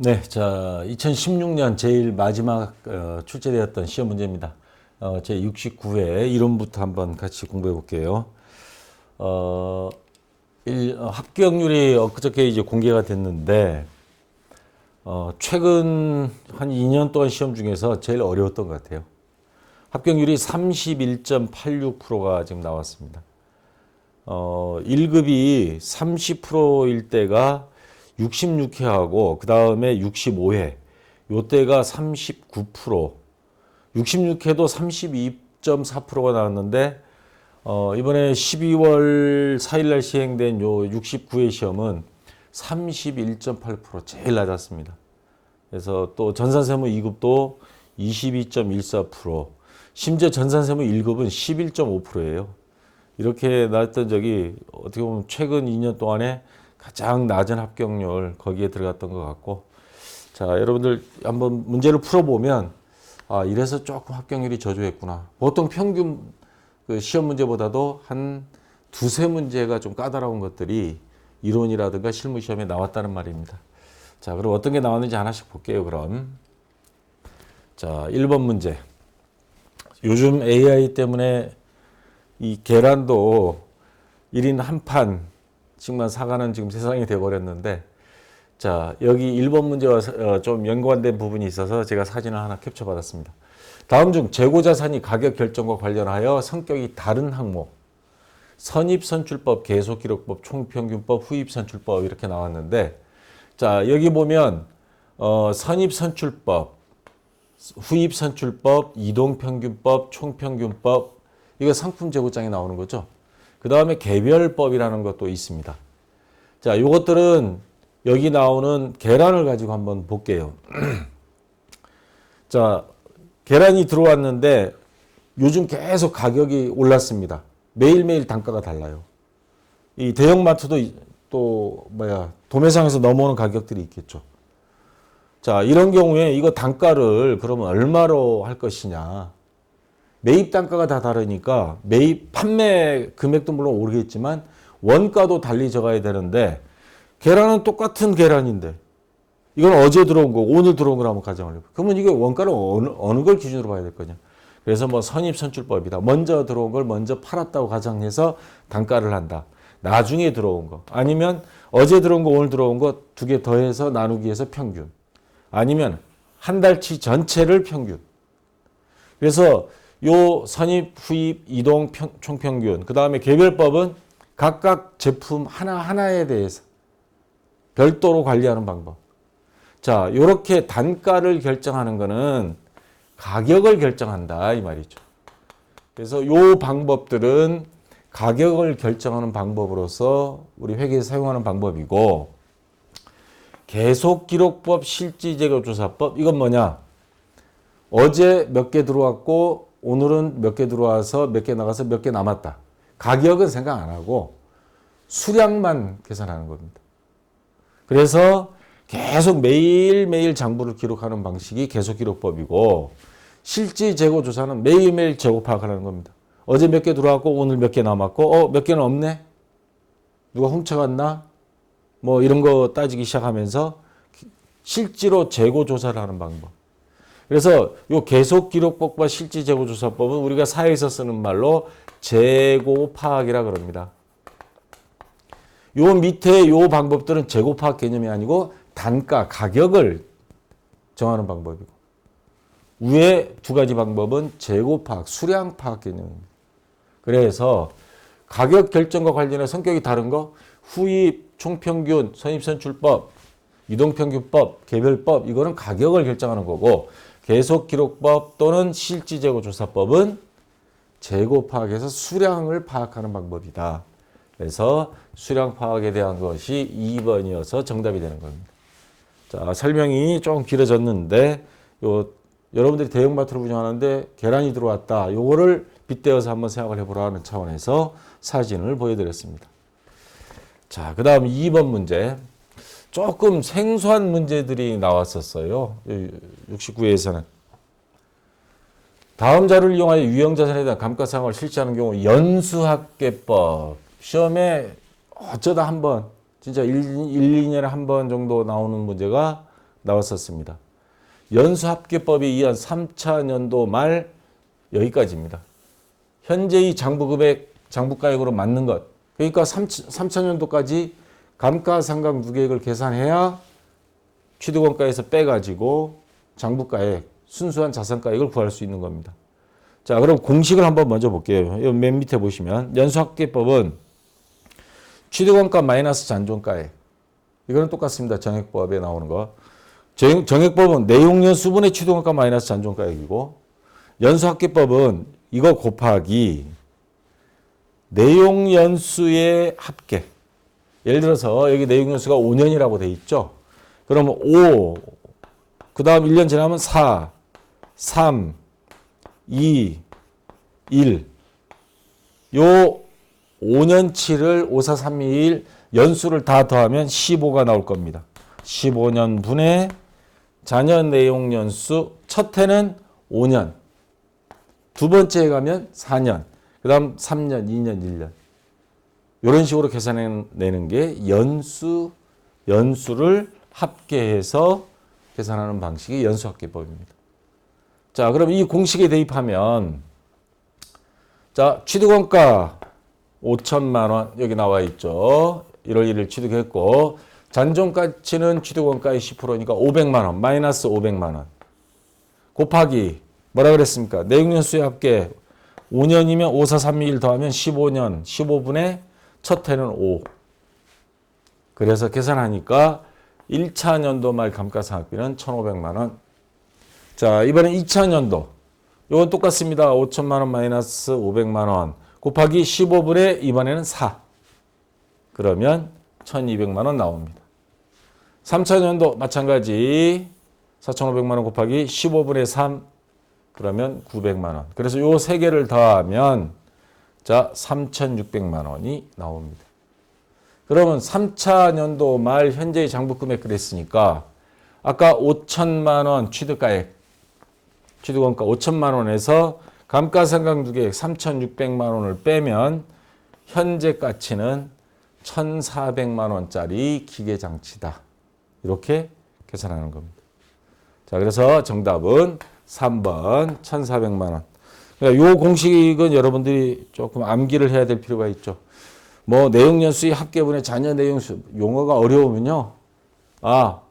네, 자, 2016년 제일 마지막 출제되었던 시험 문제입니다. 제 69회 이론부터 한번 같이 공부해 볼게요. 어, 합격률이 엊그저께 이제 공개가 됐는데, 최근 한 2년 동안 시험 중에서 제일 어려웠던 것 같아요. 합격률이 31.86%가 지금 나왔습니다. 1급이 30%일 때가 66회하고 그 다음에 65회 요때가 39%, 66회도 32.4%가 나왔는데 이번에 12월 4일 날 시행된 요 69회 시험은 31.8% 제일 낮았습니다. 그래서 또 전산세무 2급도 22.14%, 심지어 전산세무 1급은 11.5%예요. 이렇게 나왔던 적이 어떻게 보면 최근 2년 동안에 가장 낮은 합격률 거기에 들어갔던 것 같고, 자, 여러분들 한번 문제를 풀어보면 이래서 조금 합격률이 저조했구나. 보통 평균 그 시험 문제보다도 한 두세 문제가 좀 까다로운 것들이 이론이라든가 실무 시험에 나왔다는 말입니다. 자, 그럼 어떤 게 나왔는지 하나씩 볼게요. 그럼 자, 1번 문제. 요즘 AI 때문에 이 계란도 1인 한 판씩만 사가는 지금 세상이 돼버렸는데, 자, 여기 1번 문제와 좀 연관된 부분이 있어서 제가 사진을 하나 캡처 받았습니다. 다음 중 재고자산이 가격 결정과 관련하여 성격이 다른 항목, 선입선출법, 계속기록법, 총평균법, 후입선출법 이렇게 나왔는데, 자, 여기 보면 선입선출법, 후입선출법, 이동평균법, 총평균법, 이거 상품재고장에 나오는 거죠. 그 다음에 개별법이라는 것도 있습니다. 자, 이것들은 여기 나오는 계란을 가지고 한번 볼게요. 자, 계란이 들어왔는데 요즘 계속 가격이 올랐습니다. 매일매일 단가가 달라요. 이 대형마트도 또 도매상에서 넘어오는 가격들이 있겠죠. 자, 이런 경우에 이거 단가를 그러면 얼마로 할 것이냐. 매입 단가가 다 다르니까 매입 판매 금액도 물론 오르겠지만 원가도 달리 적어야 되는데, 계란은 똑같은 계란인데 이건 어제 들어온 거고 오늘 들어온 걸 한번 가정을 해봐요. 그러면 이게 원가를 어느 걸 기준으로 봐야 될 거냐. 그래서 뭐 선입선출법이다. 먼저 들어온 걸 먼저 팔았다고 가정해서 단가를 한다. 나중에 들어온 거, 아니면 어제 들어온 거 오늘 들어온 거 두 개 더해서 나누기 해서 평균, 아니면 한 달치 전체를 평균. 그래서 요 선입, 후입, 이동, 총평균, 그 다음에 개별법은 각각 제품 하나하나에 대해서 별도로 관리하는 방법. 자, 요렇게 단가를 결정하는 거는 가격을 결정한다 이 말이죠. 그래서 요 방법들은 가격을 결정하는 방법으로서 우리 회계에서 사용하는 방법이고, 계속기록법, 실질재고조사법, 이건 뭐냐? 어제 몇 개 들어왔고 오늘은 몇 개 들어와서 몇 개 나가서 몇 개 남았다. 가격은 생각 안 하고 수량만 계산하는 겁니다. 그래서 계속 매일매일 장부를 기록하는 방식이 계속기록법이고, 실질재고조사는 매일매일 재고 파악하는 겁니다. 어제 몇 개 들어왔고 오늘 몇 개 남았고 몇 개는 없네? 누가 훔쳐갔나? 뭐 이런 거 따지기 시작하면서 실제로 재고조사를 하는 방법. 그래서 요 계속기록법과 실질재고조사법은 우리가 사회에서 쓰는 말로 재고파악이라 그럽니다. 요 밑에 요 방법들은 재고파악 개념이 아니고 단가, 가격을 정하는 방법이고, 위에 두 가지 방법은 재고파악, 수량파악 개념입니다. 그래서 가격 결정과 관련해 성격이 다른 거, 후입, 총평균, 선입선출법, 이동평균법, 개별법, 이거는 가격을 결정하는 거고, 계속기록법 또는 실질재고조사법은 재고 파악에서 수량을 파악하는 방법이다. 그래서 수량 파악에 대한 것이 2번이어서 정답이 되는 겁니다. 자, 설명이 좀 길어졌는데, 여러분들이 대형마트를 운영하는데 계란이 들어왔다. 요거를 빗대어서 한번 생각을 해보라는 차원에서 사진을 보여드렸습니다. 자, 그 다음 2번 문제. 조금 생소한 문제들이 나왔었어요. 69회에서는. 다음 자료를 이용하여 유형자산에 대한 감가상각을 실시하는 경우 연수합계법. 시험에 어쩌다 한 번, 진짜 1, 2년에 한 번 정도 나오는 문제가 나왔었습니다. 연수합계법에 의한 3차 년도 말 여기까지입니다. 현재의 장부금액, 장부가액으로 맞는 것. 그러니까 3차 년도까지 감가상각누계액을 계산해야 취득원가에서 빼가지고 장부가액, 순수한 자산가액을 구할 수 있는 겁니다. 자, 그럼 공식을 한번 먼저 볼게요. 여기 맨 밑에 보시면 연수합계법은 취득원가 마이너스 잔존가액. 이거는 똑같습니다. 정액법에 나오는 거. 정액법은 내용연수분의 취득원가 마이너스 잔존가액이고, 연수합계법은 이거 곱하기 내용연수의 합계. 예를 들어서 여기 내용연수가 5년이라고 돼 있죠. 그러면 5, 그 다음 1년 지나면 4, 3, 2, 1. 요 5년치를 5, 4, 3, 2, 1 연수를 다 더하면 15가 나올 겁니다. 15년 분의 자녀 내용 연수, 첫 해는 5년, 두 번째에 가면 4년, 그 다음 3년, 2년, 1년. 이런 식으로 계산해내는 게 연수를 합계해서 계산하는 방식이 연수합계법입니다. 자, 그럼 이 공식에 대입하면, 자, 취득원가 5천만 원 여기 나와 있죠. 1월 1일 취득했고, 잔존가치는 취득원가의 10%니까 500만 원, 마이너스 500만 원. 곱하기, 뭐라 그랬습니까? 내용연수의 합계 5년이면 5, 4, 3, 2, 1 더하면 15년, 15분의 첫 해는 5. 그래서 계산하니까 1차 년도 말 감가상각비는 1,500만 원. 자, 이번엔 2차 년도. 이건 똑같습니다. 5천만 원 마이너스 500만 원. 곱하기 15분의 이번에는 4. 그러면 1,200만 원 나옵니다. 3차 년도 마찬가지. 4,500만 원 곱하기 15분의 3. 그러면 900만 원. 그래서 요 세 개를 더하면 자, 3,600만 원이 나옵니다. 그러면 3차 년도 말 현재의 장부금액 그랬으니까 아까 5천만 원 취득가액, 취득원가 5천만 원에서 감가상각누계액 3,600만 원을 빼면 현재 가치는 1,400만 원짜리 기계장치다. 이렇게 계산하는 겁니다. 자, 그래서 정답은 3번 1,400만 원. 그러니까 요 공식은 여러분들이 조금 암기를 해야 될 필요가 있죠. 뭐 내용연수의 합계분의 자녀 내용수 용어가 어려우면요. 아,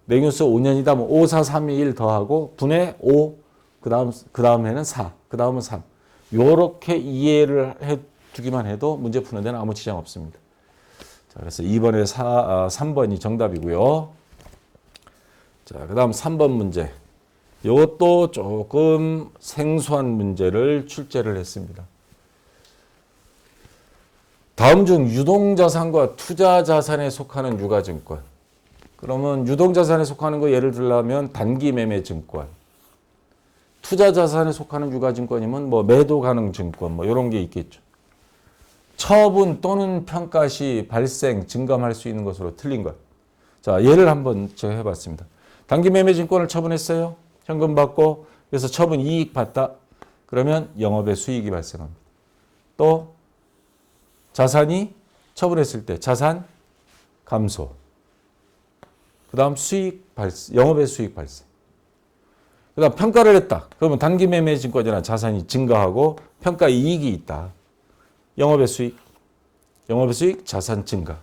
내용연수 5년이다. 뭐 5, 4, 3, 2, 1 더하고 분의 5, 그 다음에는 4, 그 다음은 3. 요렇게 이해를 해 두기만 해도 문제 푸는 데는 아무 지장 없습니다. 자, 그래서 2번에 3번이 정답이고요. 자, 그 다음 3번 문제. 이것도 조금 생소한 문제를 출제를 했습니다. 다음 중 유동자산과 투자자산에 속하는 유가증권. 그러면 유동자산에 속하는 거 예를 들면 단기매매증권. 투자자산에 속하는 유가증권이면 뭐 매도 가능 증권 뭐 이런 게 있겠죠. 처분 또는 평가 시 발생, 증감할 수 있는 것으로 틀린 것. 자, 예를 한번 제가 해봤습니다. 단기매매증권을 처분했어요. 현금 받고 그래서 처분 이익 받다. 그러면 영업의 수익이 발생합니다. 또 자산이 처분했을 때 자산 감소. 그 다음 수익 발생, 영업의 수익 발생. 그 다음 평가를 했다. 그러면 단기매매증권이나 자산이 증가하고 평가 이익이 있다. 영업의 수익, 자산 증가.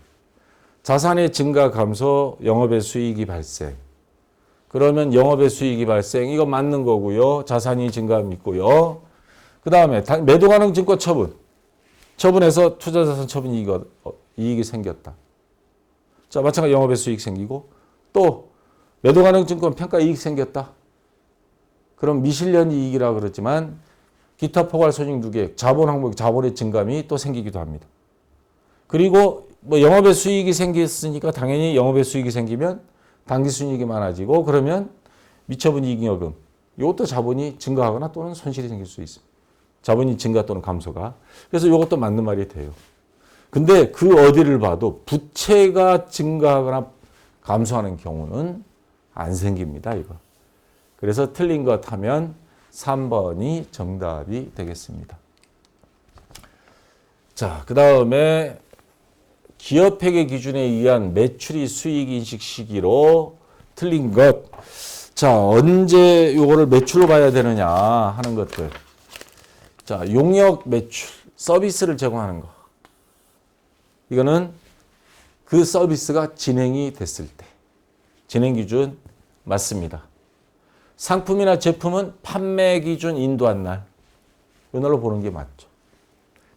자산의 증가 감소, 영업의 수익이 발생. 그러면 영업의 수익이 발생. 이거 맞는 거고요. 자산이 증가함 있고요. 그 다음에 매도 가능 증권 처분. 처분해서 투자자산 처분 이익이 생겼다. 자, 마찬가지 영업의 수익 생기고 또 매도 가능 증권 평가 이익 생겼다. 그럼 미실현 이익이라 그러지만 기타 포괄 손익 누계액, 자본 항목, 자본의 증감이 또 생기기도 합니다. 그리고 뭐 영업의 수익이 생겼으니까 당연히 영업의 수익이 생기면 당기 순이익이 많아지고 그러면 미처분 이익여금 이것도 자본이 증가하거나 또는 손실이 생길 수 있습니다. 자본이 증가 또는 감소가. 그래서 이것도 맞는 말이 돼요. 근데 그 어디를 봐도 부채가 증가하거나 감소하는 경우는 안 생깁니다. 이거. 그래서 틀린 것 하면 3번이 정답이 되겠습니다. 자, 그 다음에 기업회계 기준에 의한 매출이 수익 인식 시기로 틀린 것. 자, 언제 요거를 매출로 봐야 되느냐 하는 것들. 자, 용역 매출, 서비스를 제공하는 거. 이거는 그 서비스가 진행이 됐을 때. 진행 기준 맞습니다. 상품이나 제품은 판매 기준 인도한 날. 이 날로 보는 게 맞죠.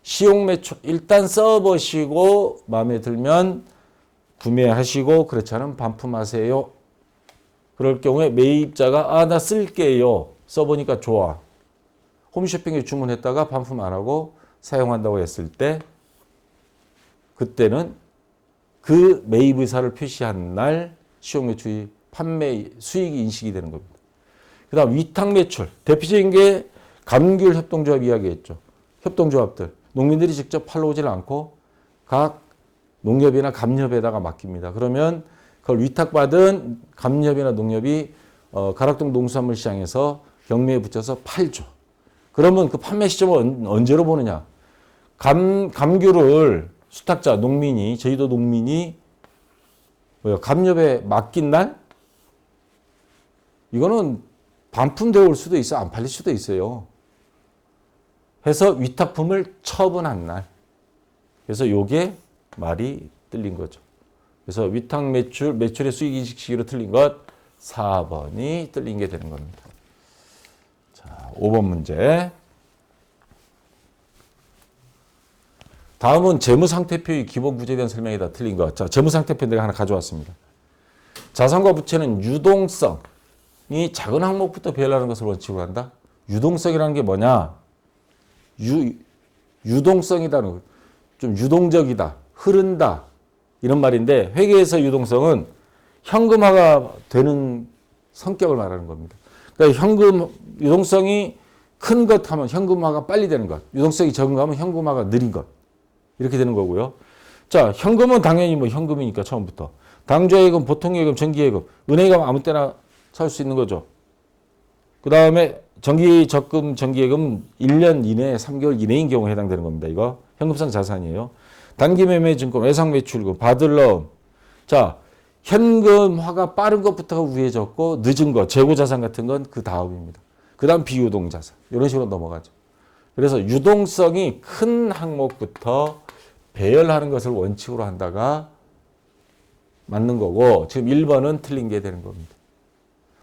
시용 매출, 일단 써보시고 마음에 들면 구매하시고 그렇지 않으면 반품하세요. 그럴 경우에 매입자가 나 쓸게요. 써보니까 좋아. 홈쇼핑에 주문했다가 반품 안 하고 사용한다고 했을 때 그때는 그 매입 의사를 표시한 날 시용 매출이 판매 수익이 인식이 되는 겁니다. 그 다음 위탁 매출. 대표적인 게 감귤 협동조합 이야기했죠. 협동조합들. 농민들이 직접 팔러 오질 않고 각 농협이나 감협에다가 맡깁니다. 그러면 그걸 위탁받은 감협이나 농협이 가락동 농수산물 시장에서 경매에 붙여서 팔죠. 그러면 그 판매 시점을 언제로 보느냐. 감귤을 수탁자, 농민이, 저희도 농민이 감협에 맡긴 날? 이거는 반품되어 올 수도 있어. 안 팔릴 수도 있어요. 해서 위탁품을 처분한 날. 그래서 요게 말이 틀린 거죠. 그래서 위탁 매출, 매출의 수익 인식 시기로 틀린 것 4번이 틀린 게 되는 겁니다. 자, 5번 문제. 다음은 재무상태표의 기본 구조에 대한 설명이 다 틀린 것. 자, 재무상태표 내가 하나 가져왔습니다. 자산과 부채는 유동성이 작은 항목부터 배열하는 것을 원칙으로 한다. 유동성이라는 게 뭐냐? 유동성이다는 거. 좀 유동적이다. 흐른다. 이런 말인데 회계에서 유동성은 현금화가 되는 성격을 말하는 겁니다. 그러니까 현금 유동성이 큰 것 하면 현금화가 빨리 되는 것. 유동성이 적은 거 하면 현금화가 느린 것. 이렇게 되는 거고요. 자, 현금은 당연히 뭐 현금이니까 처음부터. 당좌예금, 보통예금, 정기예금, 은행예금 아무 때나 살 수 있는 거죠. 그 다음에 정기적금, 정기예금 1년 이내, 3개월 이내인 경우에 해당되는 겁니다. 이거 현금성 자산이에요. 단기매매증권, 외상매출금, 받을럼. 자, 현금화가 빠른 것부터가 우회졌고 늦은 것, 재고자산 같은 건 그 다음입니다. 그 다음 비유동자산. 이런 식으로 넘어가죠. 그래서 유동성이 큰 항목부터 배열하는 것을 원칙으로 한다가 맞는 거고 지금 1번은 틀린 게 되는 겁니다.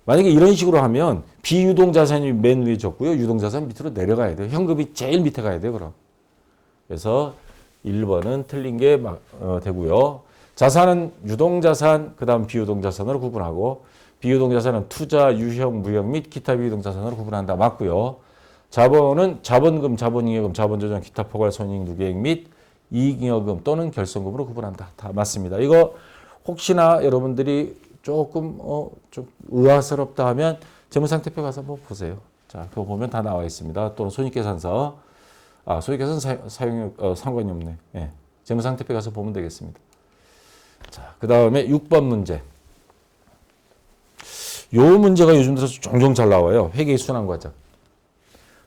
만약에 이런 식으로 하면 비유동자산이 맨 위에 적고요. 유동자산 밑으로 내려가야 돼요. 현금이 제일 밑에 가야 돼요. 그럼. 그래서 1번은 틀린 게 되고요. 자산은 유동자산, 그 다음 비유동자산으로 구분하고 비유동자산은 투자, 유형, 무형 및 기타 비유동자산으로 구분한다. 맞고요. 자본은 자본금, 자본잉여금, 자본조정, 기타 포괄 손익 누계액 및 이익잉여금 또는 결손금으로 구분한다. 다 맞습니다. 이거 혹시나 여러분들이 조금 좀 의아스럽다 하면 재무상태표 가서 한번 보세요. 자, 그거 보면 다 나와 있습니다. 또는 손익계산서. 손익계산 사용이 상관이 없네. 예. 재무상태표 가서 보면 되겠습니다. 자, 그 다음에 6번 문제. 요 문제가 요즘 들어서 종종 잘 나와요. 회계 순환과정.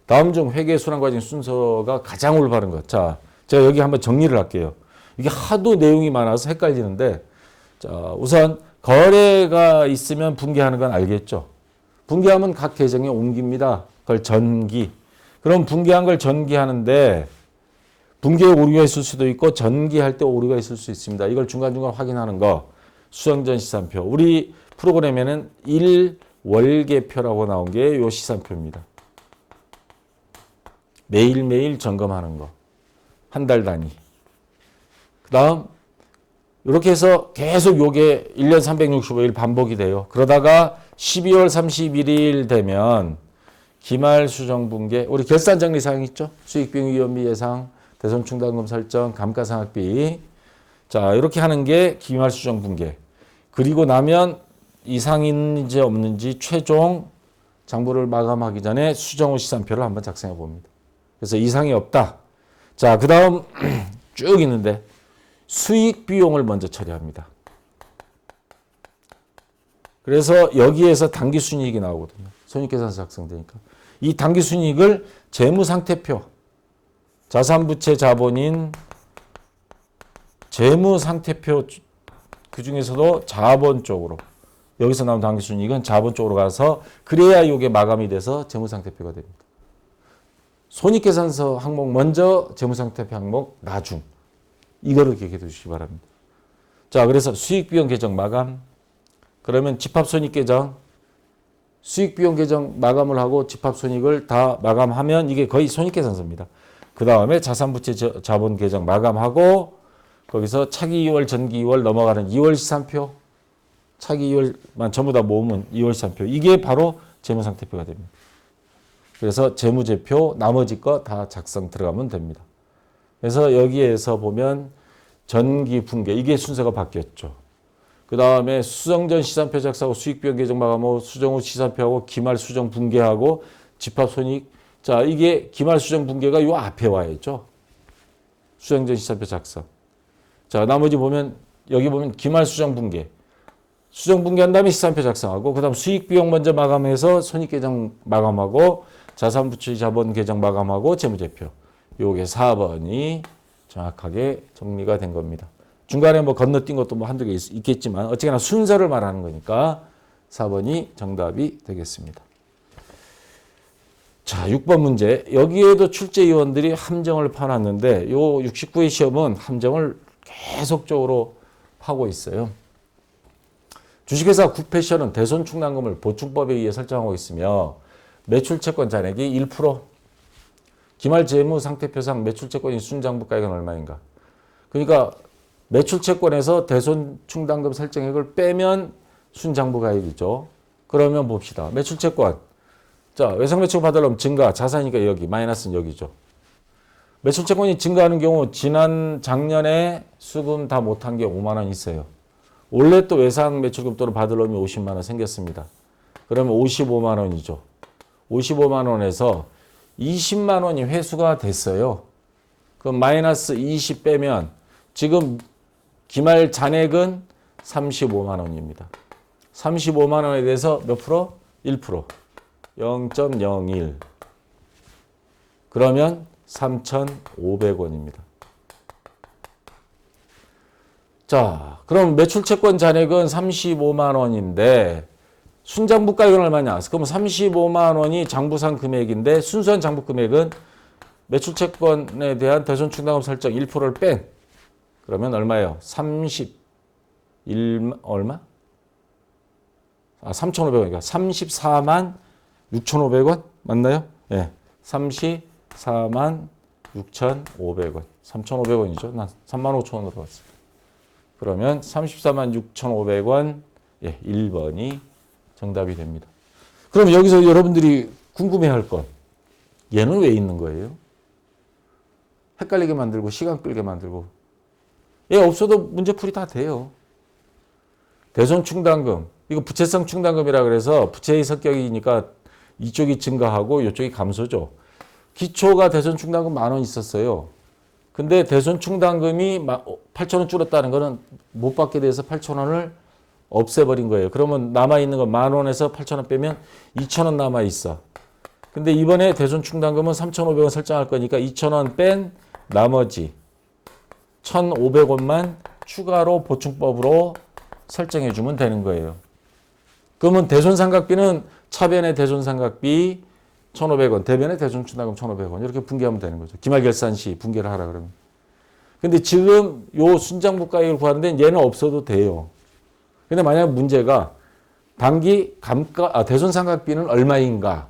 다음 중 회계 순환과정 순서가 가장 올바른 것. 자, 제가 여기 한번 정리를 할게요. 이게 하도 내용이 많아서 헷갈리는데, 자, 우선 거래가 있으면 분기하는 건 알겠죠. 분기하면 각 계정에 옮깁니다. 그걸 전기. 그럼 분기한 걸 전기하는데 분기에 오류가 있을 수도 있고 전기할 때 오류가 있을 수 있습니다. 이걸 중간중간 확인하는 거. 수정전 시산표. 우리 프로그램에는 1월계표라고 나온 게 요 시산표입니다. 매일매일 점검하는 거. 한 달 단위. 그 다음 이렇게 해서 계속 요게 1년 365일 반복이 돼요. 그러다가 12월 31일 되면 기말 수정분계, 우리 결산정리사항 있죠? 수익비용 위험비 예상, 대손충당금 설정, 감가상각비. 자, 이렇게 하는 게 기말 수정분계. 그리고 나면 이상이 있는지 없는지 최종 장부를 마감하기 전에 수정 후 시산표를 한번 작성해 봅니다. 그래서 이상이 없다. 자, 그 다음 쭉 있는데 수익 비용을 먼저 처리합니다. 그래서 여기에서 당기순이익이 나오거든요. 손익계산서 작성되니까. 이 당기순이익을 재무상태표, 자산부채 자본인 재무상태표 그 중에서도 자본 쪽으로 여기서 나온 당기순이익은 자본 쪽으로 가서 그래야 이게 마감이 돼서 재무상태표가 됩니다. 손익계산서 항목 먼저, 재무상태표 항목 나중. 이거를 기억해 두시기 바랍니다. 자, 그래서 수익비용 계정 마감. 그러면 집합손익계정, 수익비용 계정 마감을 하고 집합손익을 다 마감하면 이게 거의 손익계산서입니다. 그 다음에 자산부채 자본 계정 마감하고 거기서 차기 2월, 전기 2월 넘어가는 2월 시산표, 차기 2월만 전부 다 모으면 2월 시산표. 이게 바로 재무상태표가 됩니다. 그래서 재무제표 나머지 거 다 작성 들어가면 됩니다. 그래서 여기에서 보면 전기 분계 이게 순서가 바뀌었죠. 그 다음에 수정전 시산표 작성하고 수익비용 계정 마감하고 수정 후 시산표하고 기말 수정 분계하고 집합손익. 자, 이게 기말 수정 분계가 요 앞에 와 있죠. 수정전 시산표 작성. 자, 나머지 보면 여기 보면 기말 수정 분계. 수정 분계한 다음에 시산표 작성하고 그 다음 수익비용 먼저 마감해서 손익계정 마감하고 자산부채 자본 계정 마감하고 재무제표. 요게 4번이 정확하게 정리가 된 겁니다. 중간에 뭐 건너뛴 것도 뭐 한두 개 있겠지만 어쨌거나 순서를 말하는 거니까 4번이 정답이 되겠습니다. 자, 6번 문제. 여기에도 출제위원들이 함정을 파놨는데 요 69회 시험은 함정을 계속적으로 파고 있어요. 주식회사 구패션은 대손충당금을 보충법에 의해 설정하고 있으며 매출채권 잔액이 1%, 기말 재무상태표상 매출채권이 순장부가액은 얼마인가? 그러니까 매출채권에서 대손충당금 설정액을 빼면 순장부가액이죠. 그러면 봅시다. 매출채권. 자, 외상매출 받으려면 증가, 자산이니까 여기, 마이너스는 여기죠. 매출채권이 증가하는 경우 작년에 수금 다 못한 게 5만 원 있어요. 원래 또 외상매출금 또는 받으려면 50만 원 생겼습니다. 그러면 55만 원이죠. 55만 원에서 20만 원이 회수가 됐어요. 그럼 마이너스 20 빼면 지금 기말 잔액은 35만 원입니다. 35만 원에 대해서 몇 프로? 1%. 0.01. 그러면 3,500원입니다. 자, 그럼 매출채권 잔액은 35만 원인데 순장부가액은 얼마냐? 그럼 35만 원이 장부상 금액인데 순수한 장부 금액은 매출채권에 대한 대손충당금 설정 1%를 뺀 그러면 얼마예요? 31 얼마? 3,500원이니까 34만 6,500원 맞나요? 예. 네. 34만 6,500원. 3,500원이죠. 난 35,000원으로 갔어요. 그러면 34만 6,500원. 예, 1번이 정답이 됩니다. 그럼 여기서 여러분들이 궁금해할 건 얘는 왜 있는 거예요? 헷갈리게 만들고 시간 끌게 만들고 얘 없어도 문제풀이 다 돼요. 대손충당금 이거 부채성 충당금이라 그래서 부채의 성격이니까 이쪽이 증가하고 이쪽이 감소죠. 기초가 대손충당금 10,000원 있었어요. 근데 대손충당금이 8,000원 줄었다는 거는 못 받게 돼서 8,000원을 없애버린 거예요. 그러면 남아있는 거 10,000원에서 8,000원 빼면 2,000원 남아있어. 근데 이번에 대손충당금은 3,500원 설정할 거니까 2,000원 뺀 나머지 1,500원만 추가로 보충법으로 설정해 주면 되는 거예요. 그러면 대손상각비는 차변의 대손상각비 1,500원, 대변의 대손충당금 1,500원 이렇게 분개하면 되는 거죠. 기말결산 시 분개를 하라 그러면. 근데 지금 요 순장부가액을 구하는 데는 얘는 없어도 돼요. 근데 만약 문제가 단기 대손상각비는 얼마인가?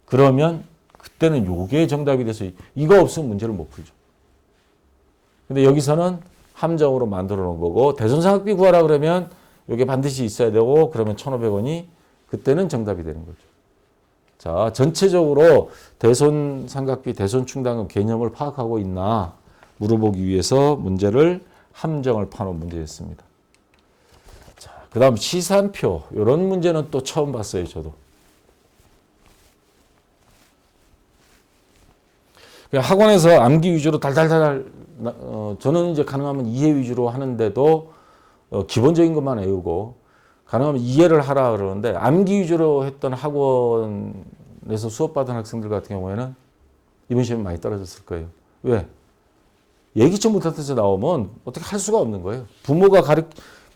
그러면 그때는 요게 정답이 돼서 이거 없으면 문제를 못 풀죠. 근데 여기서는 함정으로 만들어 놓은 거고 대손상각비 구하라 그러면 요게 반드시 있어야 되고 그러면 1,500원이 그때는 정답이 되는 거죠. 자, 전체적으로 대손상각비, 대손충당금 개념을 파악하고 있나 물어보기 위해서 문제를 함정을 파놓은 문제였습니다. 자, 그 다음 시산표. 이런 문제는 또 처음 봤어요, 저도. 학원에서 암기 위주로 달달달, 저는 이제 가능하면 이해 위주로 하는데도 기본적인 것만 외우고 가능하면 이해를 하라 그러는데 암기 위주로 했던 학원에서 수업받은 학생들 같은 경우에는 이번 시험에 많이 떨어졌을 거예요. 왜? 예기치 못한 데서 나오면 어떻게 할 수가 없는 거예요.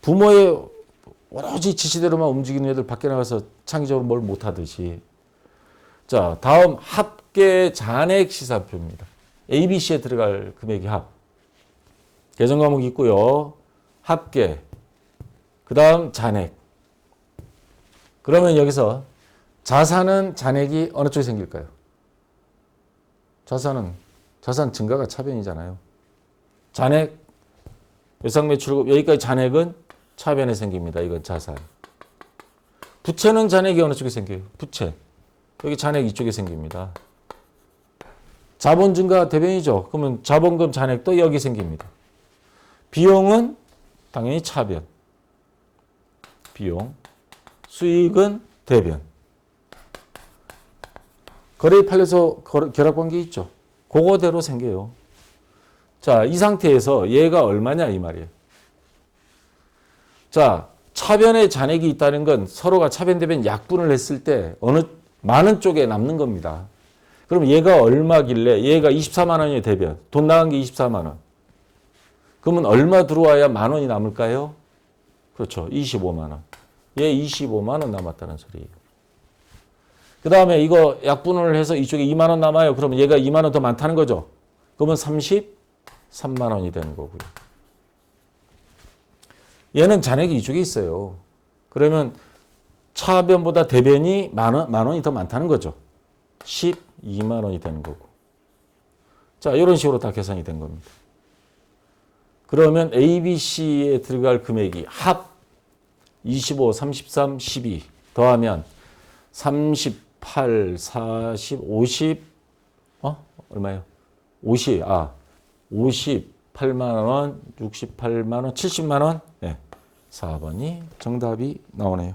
부모의 오로지 지시대로만 움직이는 애들 밖에 나가서 창의적으로 뭘 못하듯이. 자, 다음 합계 잔액 시사표입니다. ABC에 들어갈 금액이 합. 계정 과목이 있고요. 합계. 그 다음 잔액. 그러면 여기서 자산은 잔액이 어느 쪽에 생길까요? 자산 증가가 차변이잖아요. 잔액, 예상 매출금, 여기까지 잔액은 차변에 생깁니다. 이건 자산. 부채는 잔액이 어느 쪽에 생겨요? 부채. 여기 잔액 이쪽에 생깁니다. 자본 증가 대변이죠. 그러면 자본금 잔액도 여기 생깁니다. 비용은 당연히 차변. 비용. 수익은 대변. 거래에 팔려서 결합관계 있죠. 그거대로 생겨요. 자, 이 상태에서 얘가 얼마냐 이 말이에요. 자, 차변에 잔액이 있다는 건 서로가 차변 대변 약분을 했을 때 어느 많은 쪽에 남는 겁니다. 그럼 얘가 얼마길래 얘가 24만 원이에요 대변. 돈 나간 게 24만 원. 그러면 얼마 들어와야 만 원이 남을까요? 그렇죠. 25만 원. 얘 25만 원 남았다는 소리예요. 그 다음에 이거 약분을 해서 이쪽에 2만 원 남아요. 그러면 얘가 2만 원 더 많다는 거죠. 그러면 33만 원이 되는 거고요. 얘는 잔액이 이쪽에 있어요. 그러면 차변보다 대변이 만 원이 더 많다는 거죠. 12만 원이 되는 거고. 자, 이런 식으로 다 계산이 된 겁니다. 그러면 ABC에 들어갈 금액이 합 25, 33, 12 더하면 38, 40, 50, 얼마예요? 58만 원, 68만 원, 70만 원? 네. 4번이 정답이 나오네요.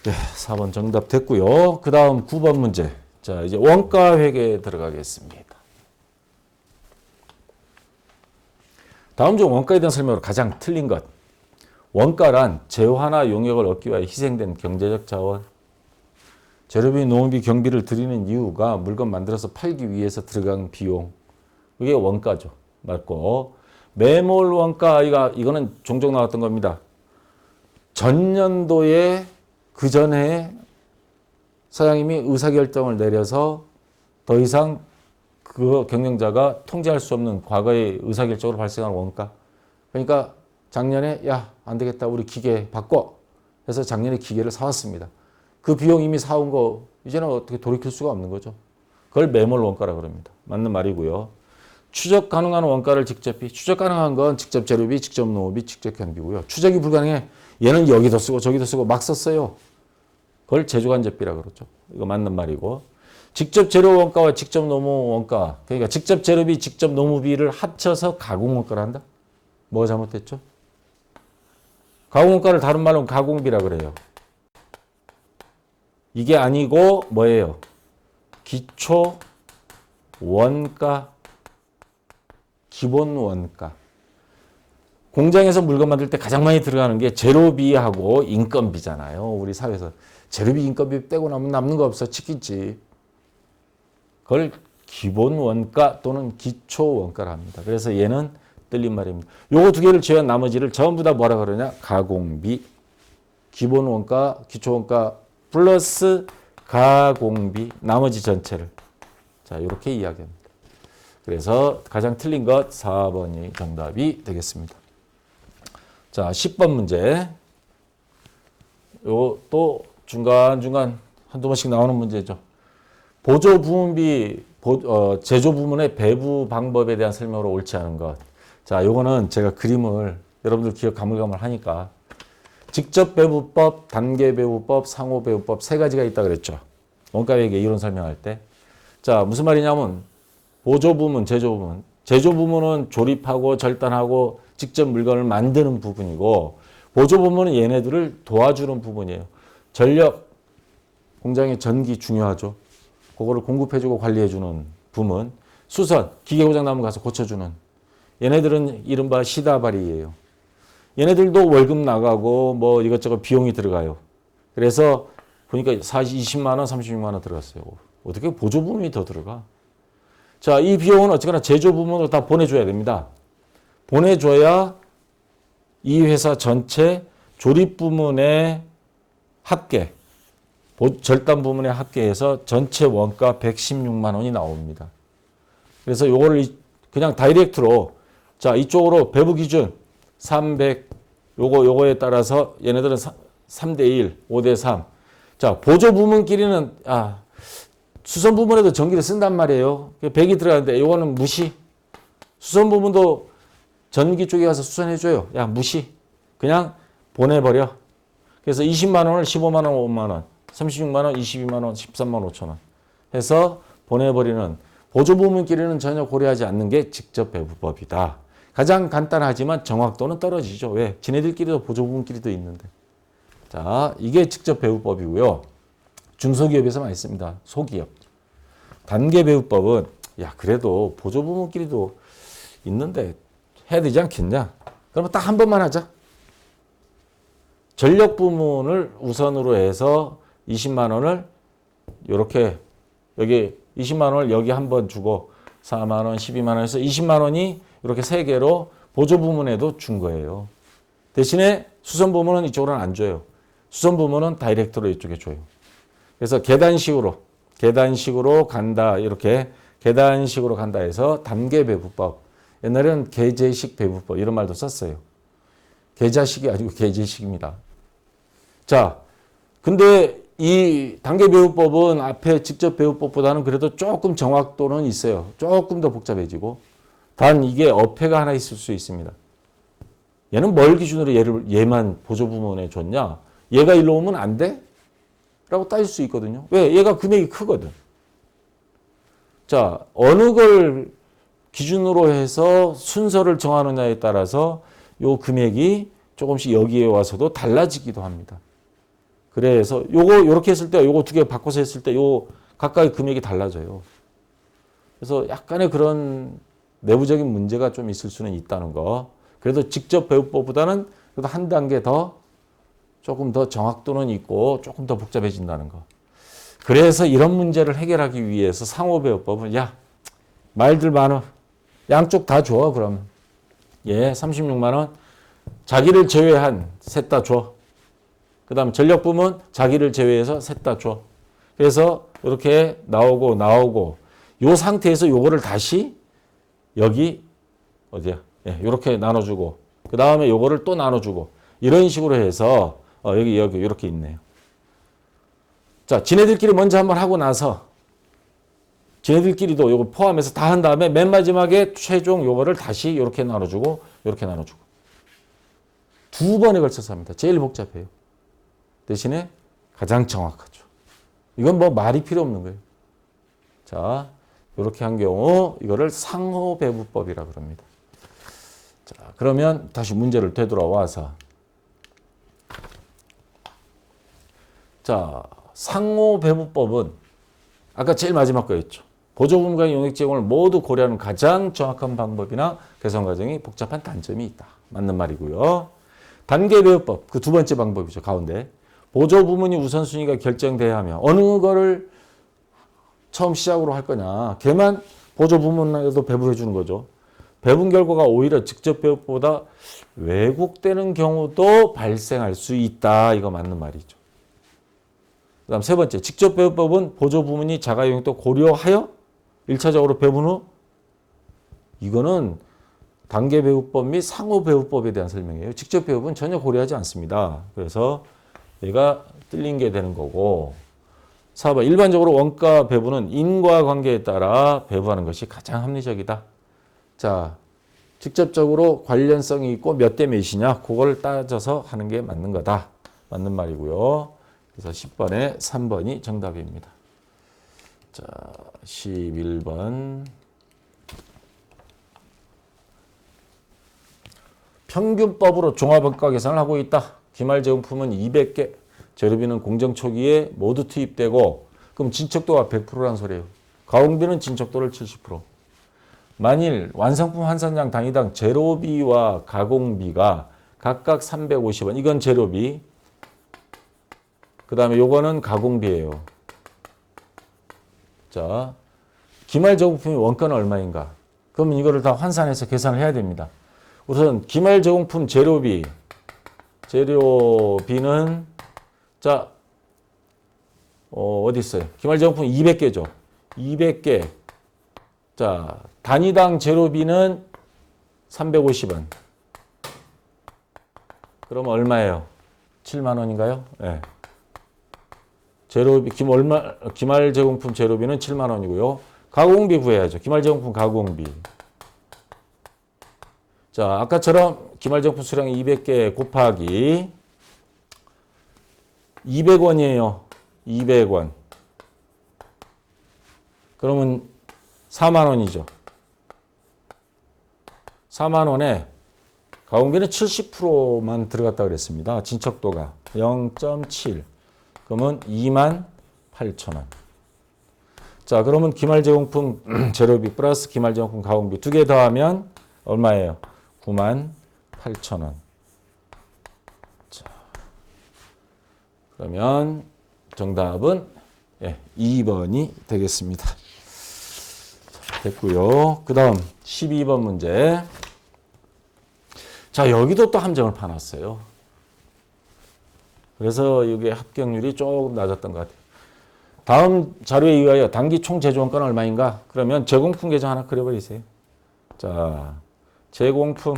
네, 4번 정답 됐고요. 그 다음 9번 문제. 자, 이제 원가 회계에 들어가겠습니다. 다음 중 원가에 대한 설명으로 가장 틀린 것. 원가란 재화나 용역을 얻기 위해 희생된 경제적 자원. 재료비, 노무비, 경비를 들이는 이유가 물건 만들어서 팔기 위해서 들어간 비용. 이게 원가죠. 맞고. 매몰 원가, 이거는 종종 나왔던 겁니다. 전년도에 그 전에 사장님이 의사결정을 내려서 더 이상 그 경영자가 통제할 수 없는 과거의 의사결정으로 발생한 원가. 그러니까 작년에 안 되겠다. 우리 기계 바꿔. 해서 작년에 기계를 사왔습니다. 그 비용 이미 사온 거 이제는 어떻게 돌이킬 수가 없는 거죠. 그걸 매몰 원가라고 그럽니다. 맞는 말이고요. 추적 가능한 원가를 직접비. 추적 가능한 건 직접 재료비, 직접 노무비, 직접 경비고요. 추적이 불가능해. 얘는 여기도 쓰고 저기도 쓰고 막 썼어요. 그걸 제조간접비라고 그러죠. 이거 맞는 말이고. 직접 재료 원가와 직접 노무 원가. 그러니까 직접 재료비, 직접 노무비를 합쳐서 가공 원가를 한다? 뭐가 잘못됐죠? 가공 원가를 다른 말로 가공비라고 그래요. 이게 아니고 뭐예요? 기초 원가, 기본 원가. 공장에서 물건 만들 때 가장 많이 들어가는 게 재료비하고 인건비잖아요. 우리 사회에서. 재료비, 인건비 떼고 나면 남는 거 없어. 치킨집. 그걸 기본 원가 또는 기초 원가라 합니다. 그래서 얘는 틀린 말입니다. 요거 두 개를 제외한 나머지를 전부 다 뭐라 그러냐? 가공비, 기본 원가, 기초 원가 플러스 가공비, 나머지 전체를. 자, 이렇게 이야기합니다. 그래서 가장 틀린 것 4번이 정답이 되겠습니다. 자, 10번 문제. 요 또 중간중간 한두 번씩 나오는 문제죠. 보조 부문비, 제조 부문의 배부 방법에 대한 설명으로 옳지 않은 것. 자, 요거는 제가 그림을 여러분들 기억 가물가물하니까 직접 배부법, 단계 배부법, 상호 배부법 세 가지가 있다 그랬죠. 원가회계 이론 설명할 때. 자, 무슨 말이냐면 보조 부문, 제조 부문. 제조 부문은 조립하고 절단하고 직접 물건을 만드는 부분이고 보조 부문은 얘네들을 도와주는 부분이에요. 전력, 공장의 전기 중요하죠. 그거를 공급해주고 관리해주는 부문. 수선, 기계 고장 나면 가서 고쳐주는. 얘네들은 이른바 시다발이에요. 얘네들도 월급 나가고 뭐 이것저것 비용이 들어가요. 그래서 보니까 20만 원, 36만 원 들어갔어요. 어떻게 보조 부문이 더 들어가? 자, 이 비용은 어쨌거나 제조 부문으로 다 보내줘야 됩니다. 보내줘야 이 회사 전체 조립 부문의 합계, 절단 부문의 합계에서 전체 원가 116만 원이 나옵니다. 그래서 요거를 그냥 다이렉트로 자, 이쪽으로 배부 기준 300 요거에 따라서 얘네들은 3대 1, 5대 3. 자, 보조 부문끼리는 수선 부문에도 전기를 쓴단 말이에요. 100이 들어가는데 요거는 무시. 수선 부문도 전기 쪽에 가서 수선해 줘요. 야, 무시. 그냥 보내버려. 그래서 20만 원을 15만 원, 5만 원, 36만 원, 22만 원, 13만 5천 원 해서 보내버리는 보조 부문끼리는 전혀 고려하지 않는 게 직접 배부법이다. 가장 간단하지만 정확도는 떨어지죠. 왜? 지네들끼리도 보조 부문끼리도 있는데. 자, 이게 직접 배부법이고요. 중소기업에서 많이 씁니다. 소기업. 단계 배부법은 야, 그래도 보조 부문끼리도 있는데 해야 되지 않겠냐? 그러면 딱 한 번만 하자. 전력 부문을 우선으로 해서 20만 원을 이렇게 여기 20만 원을 여기 한 번 주고 4만 원, 12만 원 해서 20만 원이 이렇게 세 개로 보조 부문에도 준 거예요. 대신에 수선 부문은 이쪽으로는 안 줘요. 수선 부문은 다이렉트로 이쪽에 줘요. 그래서 계단식으로 간다. 이렇게 계단식으로 간다 해서 단계 배부법. 옛날에는 계제식 배부법 이런 말도 썼어요. 계좌식이 아니고 계제식입니다. 자, 근데 이 단계 배우법은 앞에 직접 배우법보다는 그래도 조금 정확도는 있어요. 조금 더 복잡해지고. 단 이게 어폐가 하나 있을 수 있습니다. 얘는 뭘 기준으로 얘만 보조 부문에 줬냐? 얘가 일로 오면 안 돼? 라고 따질 수 있거든요. 왜? 얘가 금액이 크거든. 자, 어느 걸 기준으로 해서 순서를 정하느냐에 따라서 요 금액이 조금씩 여기에 와서도 달라지기도 합니다. 그래서 요렇게 했을 때 요거 두 개 바꿔서 했을 때 요 각각의 금액이 달라져요. 그래서 약간의 그런 내부적인 문제가 좀 있을 수는 있다는 거. 그래도 직접 배우법보다는 그래도 한 단계 더 조금 더 정확도는 있고 조금 더 복잡해진다는 거. 그래서 이런 문제를 해결하기 위해서 상호배우법은 야, 말들 많어. 양쪽 다 줘, 그럼. 예, 36만 원. 자기를 제외한 셋 다 줘. 그 다음 전력 부문 자기를 제외해서 셋 다 줘. 그래서 이렇게 나오고 요 상태에서 요거를 다시 여기 어디야? 예, 이렇게 나눠주고 그 다음에 요거를 또 나눠주고 이런 식으로 해서 여기 이렇게 있네요. 자, 지네들끼리 먼저 한번 하고 나서 지네들끼리도 요거 포함해서 다 한 다음에 맨 마지막에 최종 요거를 다시 이렇게 나눠주고 이렇게 나눠주고 두 번에 걸쳐서 합니다. 제일 복잡해요. 대신에 가장 정확하죠. 이건 뭐 말이 필요 없는 거예요. 자, 이렇게 한 경우 이거를 상호배부법이라고 합니다. 자, 그러면 다시 문제를 되돌아와서 자, 상호배부법은 아까 제일 마지막 거였죠. 보조금과 용역 제공을 모두 고려하는 가장 정확한 방법이나 개선 과정이 복잡한 단점이 있다. 맞는 말이고요. 단계배우법, 그 두 번째 방법이죠. 가운데. 보조 부문이 우선순위가 결정돼야 하며 어느 거를 처음 시작으로 할 거냐. 걔만 보조 부문에도 배분해 주는 거죠. 배분 결과가 오히려 직접 배우보다 왜곡되는 경우도 발생할 수 있다. 이거 맞는 말이죠. 그 다음 세 번째, 직접 배우법은 보조 부문이 자가 용역도 고려하여 1차적으로 배분 후 이거는 단계 배우법 및 상호 배우법에 대한 설명이에요. 직접 배우법은 전혀 고려하지 않습니다. 그래서 얘가 틀린 게 되는 거고 4번 일반적으로 원가 배분은 인과관계에 따라 배분하는 것이 가장 합리적이다. 자, 직접적으로 관련성이 있고 몇 대 몇이냐 그걸 따져서 하는 게 맞는 거다. 맞는 말이고요. 그래서 10번에 3번이 정답입니다. 자, 11번 평균법으로 종합원가 계산을 하고 있다. 기말제공품은 200개, 재료비는 공정 초기에 모두 투입되고 그럼 진척도가 100%라는 소리예요. 가공비는 진척도를 70%. 만일 완성품 환산량 단위당 재료비와 가공비가 각각 350원. 이건 재료비. 그 다음에 요거는 가공비예요. 자, 기말제공품의 원가는 얼마인가? 그러면 이거를 다 환산해서 계산을 해야 됩니다. 우선 기말제공품 재료비 재료비는 자, 어디 있어요? 기말제공품 200개죠. 200개. 자, 단위당 재료비는 350원. 그럼 얼마예요? 7만 원인가요? 네. 재료비, 기말 제공품 재료비는 7만 원이고요. 가공비 구해야죠. 기말 제공품 가공비. 자, 아까처럼 기말 제공품 수량이 200개 곱하기 200원이에요. 200원. 그러면 4만 원이죠. 4만 원에 가공비는 70%만 들어갔다 그랬습니다. 진척도가 0.7. 그러면 2만 8천 원. 자, 그러면 기말제공품 재료비 플러스 기말제공품 가공비 두 개 더하면 얼마예요? 9만 8천 원. 자, 그러면 정답은 2번이 되겠습니다. 자, 됐고요. 그 다음 12번 문제. 자, 여기도 또 함정을 파놨어요. 그래서 이게 합격률이 조금 낮았던 것 같아요. 다음 자료에 의하여 단기 총 제조원가는 얼마인가? 그러면 제공품 계정 하나 그려버리세요. 자, 제공품.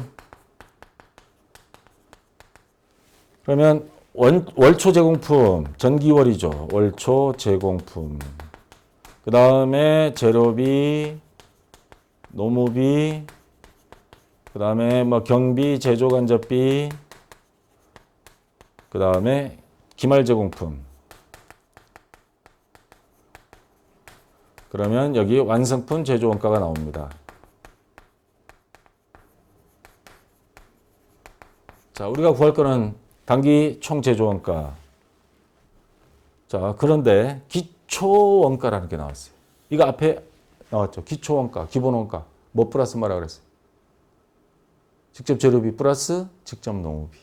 그러면 월초 제공품, 전기월이죠. 월초 제공품. 그 다음에 재료비, 노무비, 그 다음에 뭐 경비, 제조간접비, 그 다음에 기말 제공품. 그러면 여기 완성품 제조 원가가 나옵니다. 자, 우리가 구할 거는 단기 총 제조 원가. 자, 그런데 기초 원가라는 게 나왔어요. 이거 앞에 나왔죠. 기초 원가, 기본 원가. 뭐 플러스 뭐라 그랬어요? 직접 재료비 플러스 직접 농업비.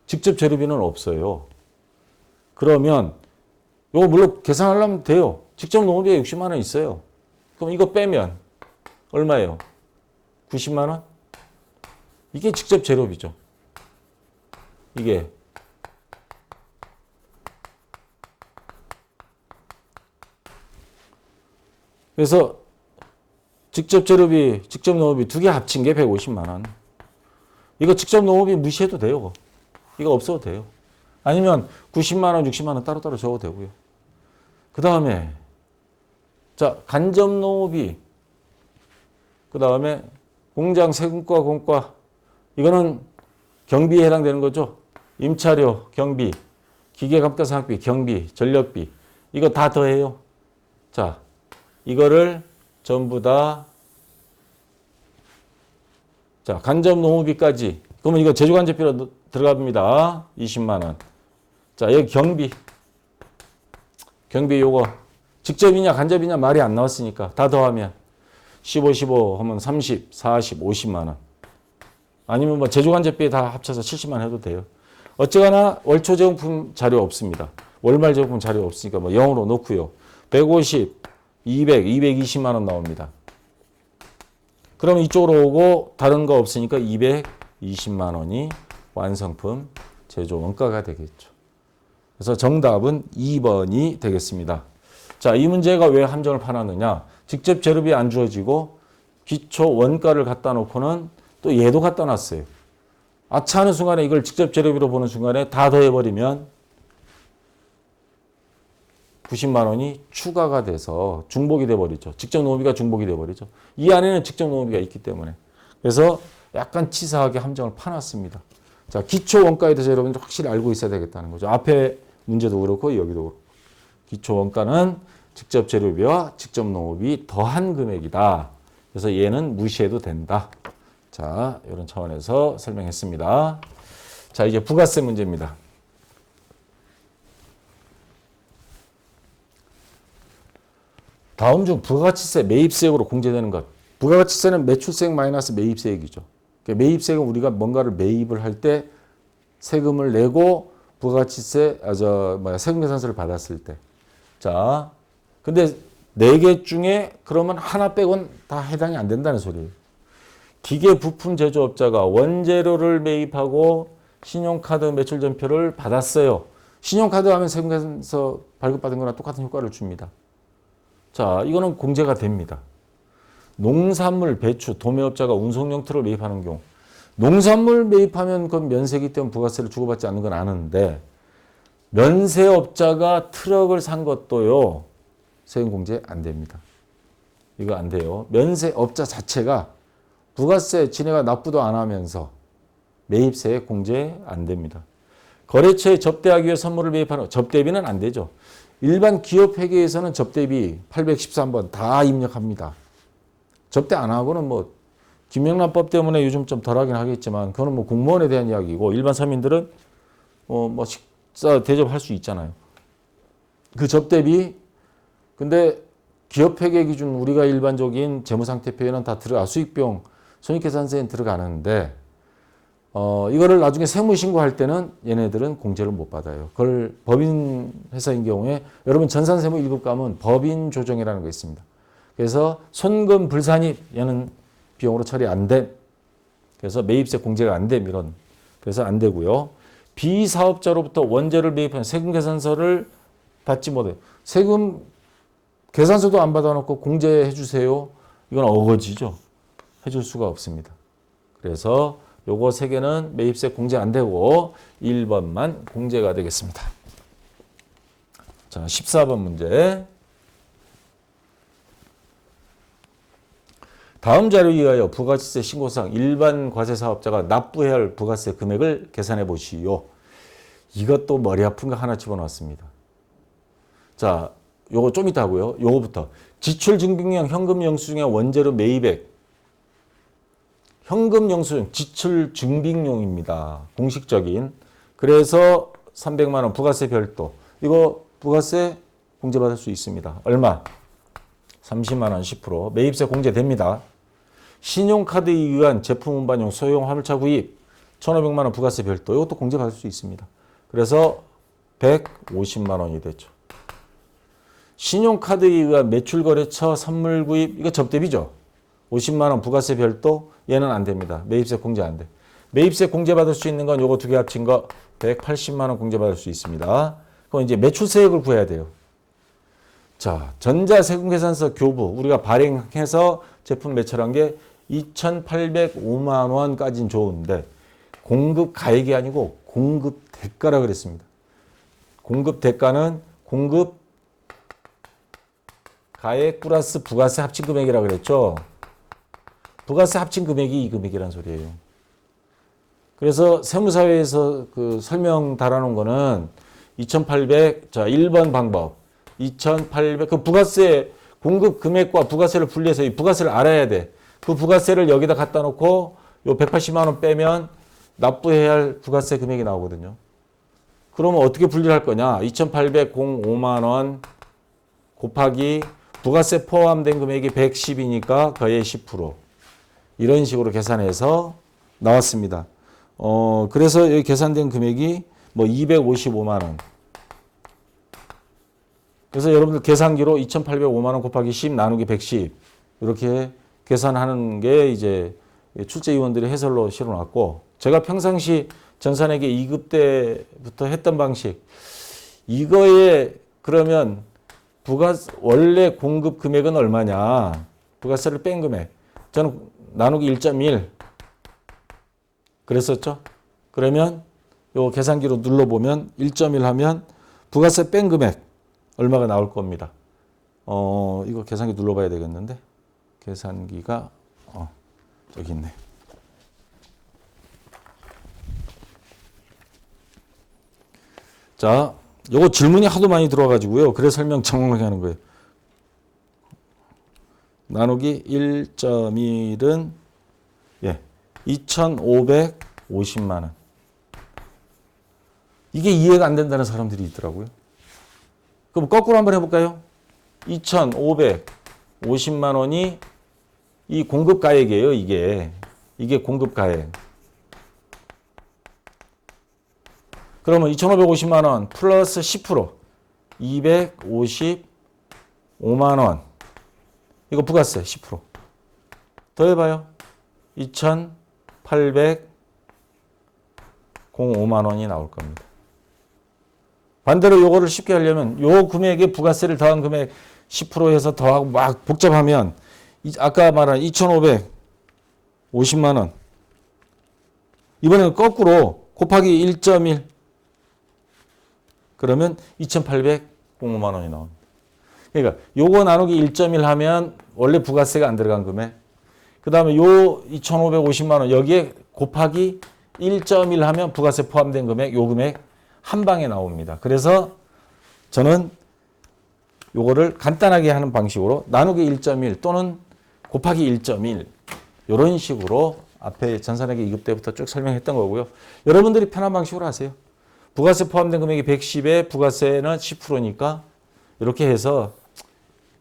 직접 재료비는 없어요. 그러면 이거 물론 계산하려면 돼요. 직접 농업비가 60만 원 있어요. 그럼 이거 빼면 얼마예요? 90만 원? 이게 직접 재료비죠. 이게. 그래서 직접 재료비, 직접 농업비 두 개 합친 게 150만 원. 이거 직접 농업비 무시해도 돼요. 이거 없어도 돼요. 아니면 90만 원, 60만 원 따로따로 적어도 되고요. 그 다음에 자, 간접 농업비. 그 다음에 공장 세금과 공과. 이거는 경비에 해당되는 거죠. 임차료, 경비, 기계감가상각비, 경비, 전력비. 이거 다 더해요. 자, 이거를 전부 다 자, 간접 농업비까지. 그러면 이거 제조간접비로 들어갑니다. 20만 원. 자, 여기 경비. 경비 요거 직접이냐 간접이냐 말이 안 나왔으니까 다 더하면 15, 15 하면 30, 40, 50만 원. 아니면 뭐 제조간접비 다 합쳐서 70만 원 해도 돼요. 어쨌거나 월초 제공품 자료 없습니다. 월말 제공품 자료 없으니까 뭐 0으로 놓고요. 150, 200, 220만 원 나옵니다. 그럼 이쪽으로 오고 다른 거 없으니까 220만 원이 완성품 제조 원가가 되겠죠. 그래서 정답은 2번이 되겠습니다. 자, 이 문제가 왜 함정을 파놨느냐? 직접 재료비 안 주어지고 기초 원가를 갖다 놓고는 또 얘도 갖다 놨어요. 아차 하는 순간에 이걸 직접 재료비로 보는 순간에 다 더해버리면 90만 원이 추가가 돼서 중복이 돼버리죠. 직접 농업비가 중복이 돼버리죠. 이 안에는 직접 농업비가 있기 때문에. 그래서 약간 치사하게 함정을 파놨습니다. 자, 기초 원가에 대해서 여러분들 확실히 알고 있어야 되겠다는 거죠. 앞에 문제도 그렇고 여기도 그렇고. 기초 원가는 직접 재료비와 직접 농업이 더한 금액이다. 그래서 얘는 무시해도 된다. 자, 이런 차원에서 설명했습니다. 자, 이제 부가세 문제입니다. 다음 중 부가가치세 매입세액으로 공제되는 것. 부가가치세는 매출세액 마이너스 매입세액이죠. 그러니까 매입세액은 우리가 뭔가를 매입을 할 때 세금을 내고 부가가치세, 세금계산서를 받았을 때. 자, 근데 4개 중에 그러면 하나 빼곤 다 해당이 안 된다는 소리예요. 기계 부품 제조업자가 원재료를 매입하고 신용카드 매출 전표를 받았어요. 신용카드 하면 세금계산서 발급받은 거나 똑같은 효과를 줍니다. 자, 이거는 공제가 됩니다. 농산물, 배추, 도매업자가 운송용 트럭을 매입하는 경우. 농산물 매입하면 그건 면세기 때문에 부가세를 주고받지 않는 건 아는데 면세업자가 트럭을 산 것도요. 세금 공제 안 됩니다. 이거 안 돼요. 면세업자 자체가 부가세 지네가 납부도 안 하면서 매입세 공제 안 됩니다. 거래처에 접대하기 위해 선물을 매입하는 접대비는 안 되죠. 일반 기업회계에서는 접대비 813번 다 입력합니다. 접대 안 하고는 뭐 김영란법 때문에 요즘 좀 덜하긴 하겠지만 그거는 뭐 공무원에 대한 이야기고 일반 서민들은 뭐 식사 대접할 수 있잖아요. 그 접대비 근데 기업회계 기준 우리가 일반적인 재무상태표에는 다 들어가 수익비용 손익계산서에는 들어가는데 이거를 나중에 세무신고할 때는 얘네들은 공제를 못 받아요. 그걸 법인 회사인 경우에 여러분 전산세무 1급 가면 법인 조정이라는 거 있습니다. 그래서 손금 불산입 얘는 비용으로 처리 안 돼. 그래서 매입세 공제가 안 돼. 이런. 그래서 안 되고요. 비사업자로부터 원재를 매입한 세금 계산서를 받지 못해요. 세금 계산서도 안 받아놓고 공제해 주세요. 이건 어거지죠. 해줄 수가 없습니다. 그래서 요거 세 개는 매입세 공제 안 되고 1번만 공제가 되겠습니다. 자, 14번 문제. 다음 자료에 의하여 부가세 신고상 일반 과세 사업자가 납부해야 할 부가세 금액을 계산해 보시오. 이것도 머리 아픈 거 하나 집어넣었습니다. 자, 요거 좀 이따 하고요. 요거부터 지출 증빙용 현금 영수증의 원재료 매입액. 현금 영수증 지출 증빙용입니다. 공식적인. 그래서 300만 원 부가세 별도. 이거 부가세 공제받을 수 있습니다. 얼마? 30만 원 10%. 매입세 공제됩니다. 신용카드에 의한 제품 운반용 소형 화물차 구입 1,500만 원 부가세 별도. 이것도 공제받을 수 있습니다. 그래서 150만 원이 되죠. 신용카드에 의한 매출거래처 선물 구입 이거 접대비죠. 50만 원 부가세 별도 얘는 안 됩니다. 매입세 공제 안 돼. 매입세 공제받을 수 있는 건 요거 두 개 합친 거 180만 원 공제받을 수 있습니다. 그럼 이제 매출세액을 구해야 돼요. 자, 전자세금계산서 교부 우리가 발행해서 제품 매출한 게 2,805만 원까지는 좋은데 공급 가액이 아니고 공급 대가라 그랬습니다. 공급 대가는 공급 가액 플러스 부가세 합친 금액이라 그랬죠. 부가세 합친 금액이 이 금액이란 소리예요. 그래서 세무사회에서 그 설명 달아놓은 거는 2,800, 자, 1번 방법. 2,800, 그 부가세, 공급 금액과 부가세를 분리해서 이 부가세를 알아야 돼. 그 부가세를 여기다 갖다 놓고 요 180만 원 빼면 납부해야 할 부가세 금액이 나오거든요. 그러면 어떻게 분리를 할 거냐? 2,805만 원 곱하기 부가세 포함된 금액이 110이니까 그의 10%. 이런 식으로 계산해서 나왔습니다. 그래서 여기 계산된 금액이 뭐 255만 원. 그래서 여러분들 계산기로 2,805만 원 곱하기 10 나누기 110 이렇게 계산하는 게 이제 출제위원들이 해설로 실어놨고 제가 평상시 전산회계 2급 때부터 했던 방식 이거에 그러면 원래 공급 금액은 얼마냐 부가세를 뺀 금액 저는 나누기 1.1 그랬었죠. 그러면 요 계산기로 눌러보면 1.1 하면 부가세 뺀 금액 얼마가 나올 겁니다. 이거 계산기 눌러봐야 되겠는데 계산기가 여기 있네. 자, 요거 질문이 하도 많이 들어와가지고요. 그래서 설명 정확하게 하는 거예요. 나누기 1.1은 2,550만 원. 이게 이해가 안 된다는 사람들이 있더라고요. 그럼 거꾸로 한번 해볼까요? 2,550만 원이 이 공급 가액이에요. 이게 공급 가액. 그러면 2,550만 원 플러스 10% 255만 원. 이거 부가세 10%. 더 해봐요. 2,800 5만 원이 나올 겁니다. 반대로 요거를 쉽게 하려면 요 금액에 부가세를 더한 금액 10% 해서 더하고 막 복잡하면 아까 말한 2,550만 원 이번에는 거꾸로 곱하기 1.1 그러면 2,805만 원이 나옵니다. 그러니까 요거 나누기 1.1 하면 원래 부가세가 안 들어간 금액 그 다음에 요 2,550만 원 여기에 곱하기 1.1 하면 부가세 포함된 금액 요 금액 한 방에 나옵니다. 그래서 저는 요거를 간단하게 하는 방식으로 나누기 1.1 또는 곱하기 1.1 이런 식으로 앞에 전산회계 2급 때부터 쭉 설명했던 거고요. 여러분들이 편한 방식으로 하세요. 부가세 포함된 금액이 110에 부가세는 10%니까 이렇게 해서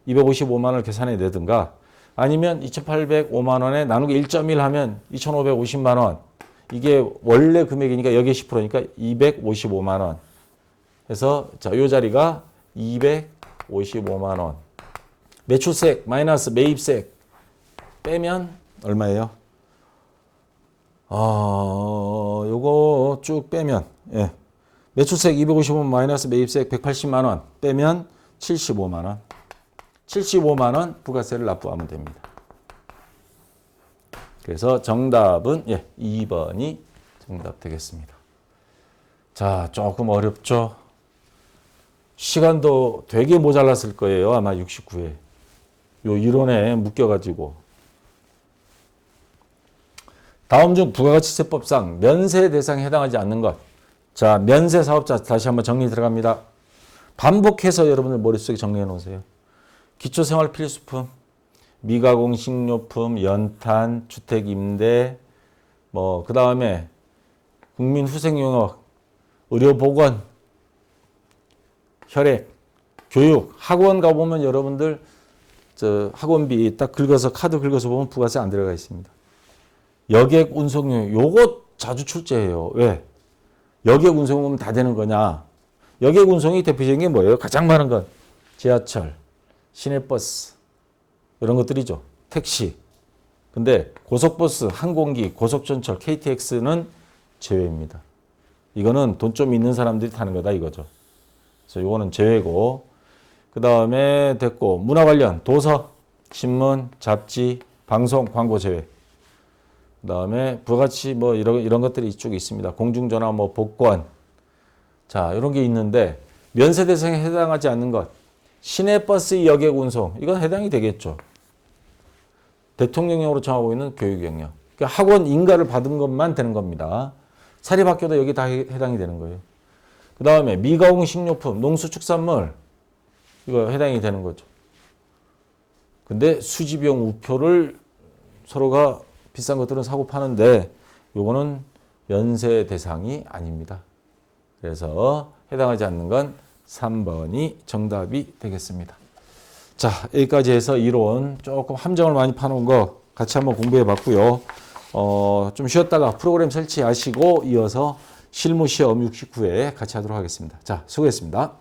255만 원을 계산해 내든가 아니면 2,805만 원에 나누기 1.1 하면 2,550만 원 이게 원래 금액이니까 여기에 10%니까 255만 원 해서 자, 요 자리가 255만 원 매출세 마이너스 매입세 빼면 얼마예요? 요거 쭉 빼면 예. 매출세 255만 마이너스 매입세 180만 원 빼면 75만 원 75만 원 부가세를 납부하면 됩니다. 그래서 정답은 예, 2번이 정답 되겠습니다. 자, 조금 어렵죠? 시간도 되게 모자랐을 거예요. 아마 69회. 요 이론에 묶여가지고. 다음 중 부가가치세법상 면세 대상에 해당하지 않는 것. 자, 면세 사업자 다시 한번 정리 들어갑니다. 반복해서 여러분들 머릿속에 정리해 놓으세요. 기초생활필수품, 미가공 식료품, 연탄, 주택임대, 그 다음에 국민후생용역, 의료보건, 혈액, 교육, 학원 가보면 여러분들 학원비 딱 긁어서 카드 긁어서 보면 부가세 안 들어가 있습니다. 여객 운송용 요거 자주 출제해요. 왜? 여객 운송은 다 되는 거냐? 여객 운송이 대표적인 게 뭐예요? 가장 많은 건 지하철, 시내버스 이런 것들이죠. 택시. 근데 고속버스, 항공기, 고속전철, KTX는 제외입니다. 이거는 돈 좀 있는 사람들이 타는 거다 이거죠. 그래서 요거는 제외고 그 다음에 됐고 문화 관련 도서, 신문, 잡지, 방송, 광고 제외. 그 다음에 부가가치 이런 것들이 이쪽에 있습니다. 공중전화, 복권. 자, 이런 게 있는데 면세 대상에 해당하지 않는 것. 시내버스 여객 운송. 이건 해당이 되겠죠. 대통령령으로 정하고 있는 교육영역. 그러니까 학원 인가를 받은 것만 되는 겁니다. 사립학교도 여기 다 해당이 되는 거예요. 그 다음에 미가공 식료품, 농수축산물. 이거 해당이 되는 거죠. 근데 수지비용 우표를 서로가 비싼 것들은 사고 파는데 요거는 면세 대상이 아닙니다. 그래서 해당하지 않는 건 3번이 정답이 되겠습니다. 자, 여기까지 해서 이론 조금 함정을 많이 파놓은 거 같이 한번 공부해 봤고요. 좀 쉬었다가 프로그램 설치하시고 이어서 실무시험 69회 같이 하도록 하겠습니다. 자, 수고했습니다.